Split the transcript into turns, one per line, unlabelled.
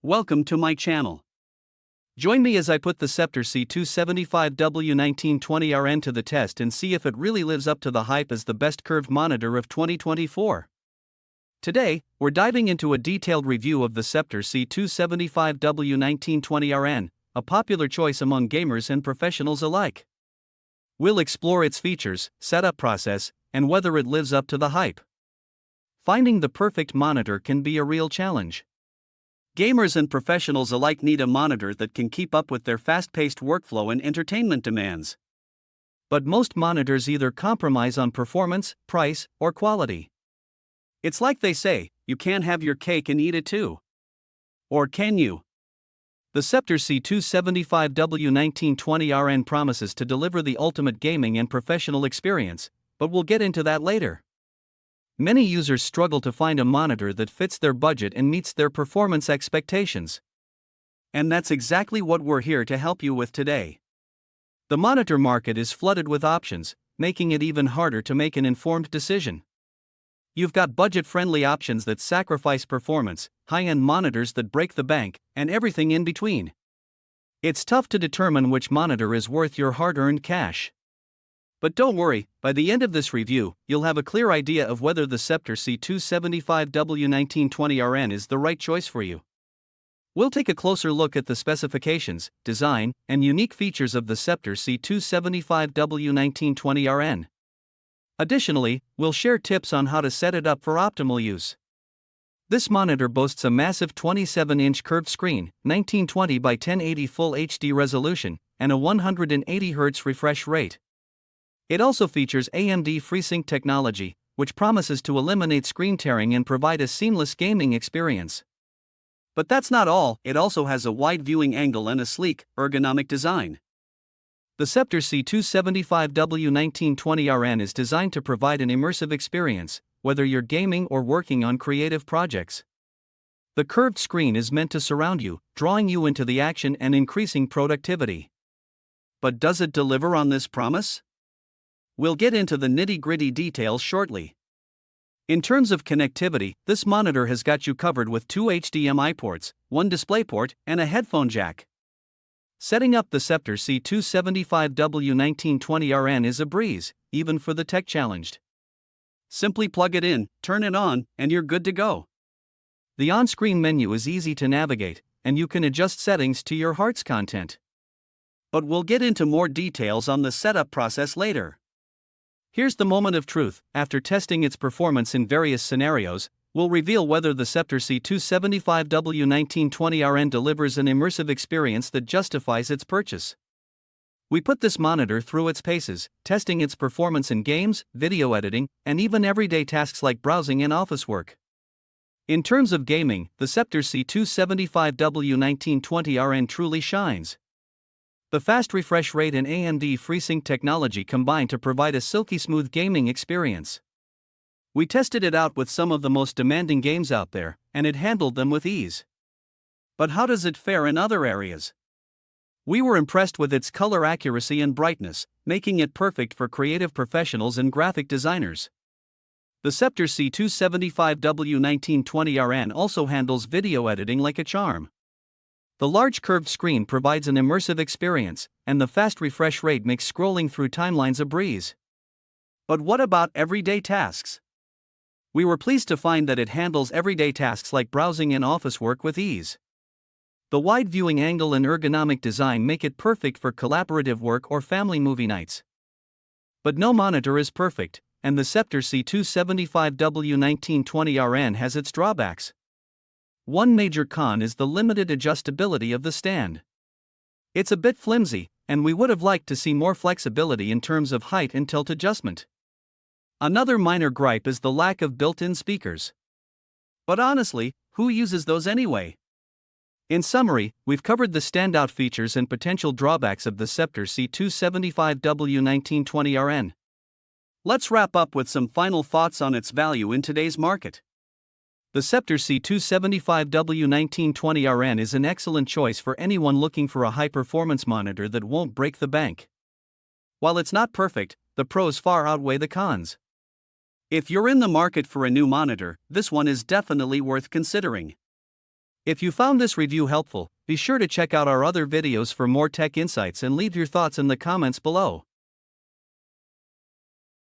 Welcome to my channel. Join me as I put the Sceptre C275W-1920RN to the test and see if it really lives up to the hype as the best curved monitor of 2024. Today, we're diving into a detailed review of the Sceptre C275W-1920RN, a popular choice among gamers and professionals alike. We'll explore its features, setup process, and whether it lives up to the hype. Finding the perfect monitor can be a real challenge. Gamers and professionals alike need a monitor that can keep up with their fast-paced workflow and entertainment demands. But most monitors either compromise on performance, price, or quality. It's like they say, you can't have your cake and eat it too. Or can you? The Sceptre C275W-1920RN promises to deliver the ultimate gaming and professional experience, but we'll get into that later. Many users struggle to find a monitor that fits their budget and meets their performance expectations. And that's exactly what we're here to help you with today. The monitor market is flooded with options, making it even harder to make an informed decision. You've got budget-friendly options that sacrifice performance, high-end monitors that break the bank, and everything in between. It's tough to determine which monitor is worth your hard-earned cash. But don't worry, by the end of this review, you'll have a clear idea of whether the Sceptre C275W-1920RN is the right choice for you. We'll take a closer look at the specifications, design, and unique features of the Sceptre C275W-1920RN. Additionally, we'll share tips on how to set it up for optimal use. This monitor boasts a massive 27-inch curved screen, 1920 by 1080 Full HD resolution, and a 180 Hz refresh rate. It also features AMD FreeSync technology, which promises to eliminate screen tearing and provide a seamless gaming experience. But that's not all, it also has a wide viewing angle and a sleek, ergonomic design. The Sceptre C275W-1920RN is designed to provide an immersive experience, whether you're gaming or working on creative projects. The curved screen is meant to surround you, drawing you into the action and increasing productivity. But does it deliver on this promise? We'll get into the nitty-gritty details shortly. In terms of connectivity, this monitor has got you covered with 2 HDMI ports, 1 DisplayPort, and a headphone jack. Setting up the Sceptre C275W-1920RN is a breeze, even for the tech-challenged. Simply plug it in, turn it on, and you're good to go. The on-screen menu is easy to navigate, and you can adjust settings to your heart's content. But we'll get into more details on the setup process later. Here's the moment of truth. After testing its performance in various scenarios, we'll reveal whether the Sceptre C275W-1920RN delivers an immersive experience that justifies its purchase. We put this monitor through its paces, testing its performance in games, video editing, and even everyday tasks like browsing and office work. In terms of gaming, the Sceptre C275W-1920RN truly shines. The fast refresh rate and AMD FreeSync technology combine to provide a silky smooth gaming experience. We tested it out with some of the most demanding games out there, and it handled them with ease. But how does it fare in other areas? We were impressed with its color accuracy and brightness, making it perfect for creative professionals and graphic designers. The Sceptre C275W-1920RN also handles video editing like a charm. The large curved screen provides an immersive experience, and the fast refresh rate makes scrolling through timelines a breeze. But what about everyday tasks? We were pleased to find that it handles everyday tasks like browsing and office work with ease. The wide viewing angle and ergonomic design make it perfect for collaborative work or family movie nights. But no monitor is perfect, and the Sceptre C275W-1920RN has its drawbacks. One major con is the limited adjustability of the stand. It's a bit flimsy, and we would have liked to see more flexibility in terms of height and tilt adjustment. Another minor gripe is the lack of built-in speakers. But honestly, who uses those anyway? In summary, we've covered the standout features and potential drawbacks of the Sceptre C275W-1920RN. Let's wrap up with some final thoughts on its value in today's market. The Sceptre C275W-1920RN is an excellent choice for anyone looking for a high-performance monitor that won't break the bank. While it's not perfect, the pros far outweigh the cons. If you're in the market for a new monitor, this one is definitely worth considering. If you found this review helpful, be sure to check out our other videos for more tech insights and leave your thoughts in the comments below.